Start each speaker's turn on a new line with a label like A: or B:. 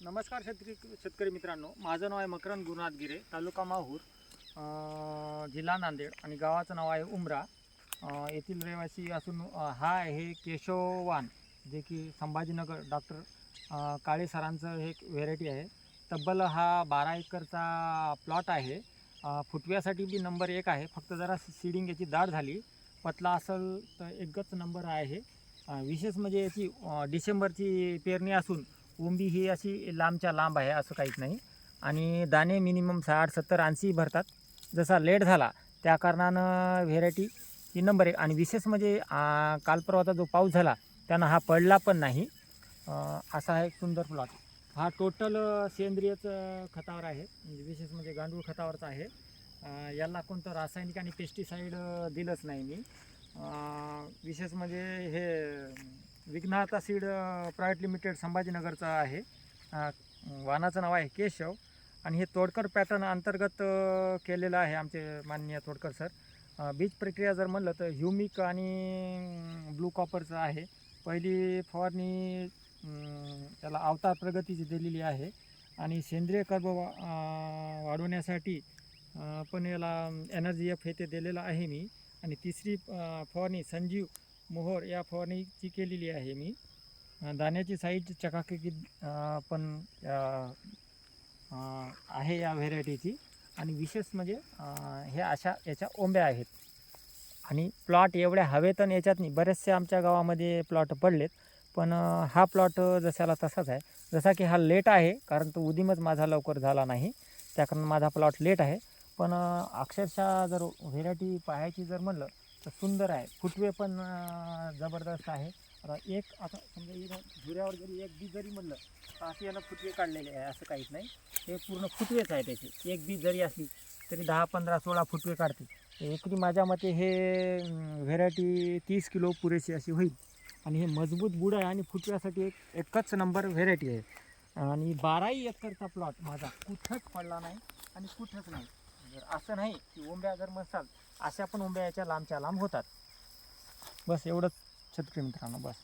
A: नमस्कार शेतकरी मित्रांनो, माझं नाव आहे मकरंद गुरुनाथ गिरे, तालुका माहूर, जिल्हा नांदेड आणि गावाचं नाव आहे उमरा. येथील रहिवासी असून हा आहे केशववान, जे की संभाजीनगर डॉक्टर काळे सरांचं हे एक व्हेरायटी आहे. तब्बल हा 12 एकरचा प्लॉट आहे. फुटव्यासाठी बी नंबर 1 आहे. फक्त जरा सीडिंग याची दाट झाली, पतला असेल तर एकच नंबर आहे. विशेष म्हणजे याची डिसेंबरची पेरणी असून कोंबी ही अशी लांबच्या लांब आहे, असं काहीच नाही. आणि दाणे मिनिमम 60, 70, 80 भरतात. जसा लेट झाला त्या कारणानं व्हेरायटी ही नंबर 1. आणि विशेष म्हणजे काल परवाचा जो पाऊस झाला त्यानं हा पडला पण नाही. असा हा एक सुंदर प्लॉट. हा टोटल सेंद्रियच खतावर आहे, म्हणजे विशेष म्हणजे गांडूळ खतावरचा आहे. याला कोणतं रासायनिक आणि पेस्टिसाईड दिलंच नाही मी. विशेष म्हणजे हे विघ्नहर्ता सीड प्रायव्हेट लिमिटेड संभाजीनगरचं आहे. वाहनाचं नाव आहे केशव आणि हे तोडकर पॅटर्न अंतर्गत केलेलं आहे आमचे माननीय तोडकर सर. बीज प्रक्रिया जर म्हणलं तर ह्युमिक आणि ब्लू कॉपरचं आहे. पहिली फवारणी त्याला अवतार प्रगतीची दिलेली आहे आणि सेंद्रिय कर्ब वाढवण्यासाठी पण याला एनर्जी एफ हे ते दिलेलं आहे मी. आणि तिसरी फवारणी संजीव मोहोर या फवारणीची केलेली आहे मी. दाण्याची साईज चकाकी पण आहे या व्हेरायटीची. आणि विशेष म्हणजे हे अशा याच्या ओंब्या आहेत. आणि प्लॉट एवढ्या हवेत आणि याच्यात नाही, बरेचसे आमच्या गावामध्ये प्लॉट पडलेत, पण हा प्लॉट जशाला तसाच आहे. जसा की हा लेट आहे, कारण तो उदिमच माझा लवकर झाला नाही, त्या कारण माझा प्लॉट लेट आहे. पण अक्षरशः जर व्हेरायटी पाहायची जर म्हणलं तर सुंदर आहे. फुटवे पण जबरदस्त आहे. आता समजा इथं झुऱ्यावर जरी एक बी जरी म्हणलं तर असे याला फुटवे काढलेले आहे, असं काहीच नाही. हे पूर्ण फुटवेच आहे त्याचे. एक बी जरी असली तरी 10, 15, 16 फुटवे काढते. एकरी माझ्या मते हे व्हेरायटी 30 किलो पुरेशी अशी होईल. आणि हे मजबूत बुड आहे आणि फुटव्यासाठी एकच नंबर व्हेरायटी आहे. आणि 12 एकरचा प्लॉट माझा कुठंच पडला नाही आणि कुठंच नाही. जर असं नाही की ओंब्या जर मसाल, अशा पण ओंब्या याच्या लांबच्या लांब होतात. बस एवढंच शेतकरी मित्रांनो, बस.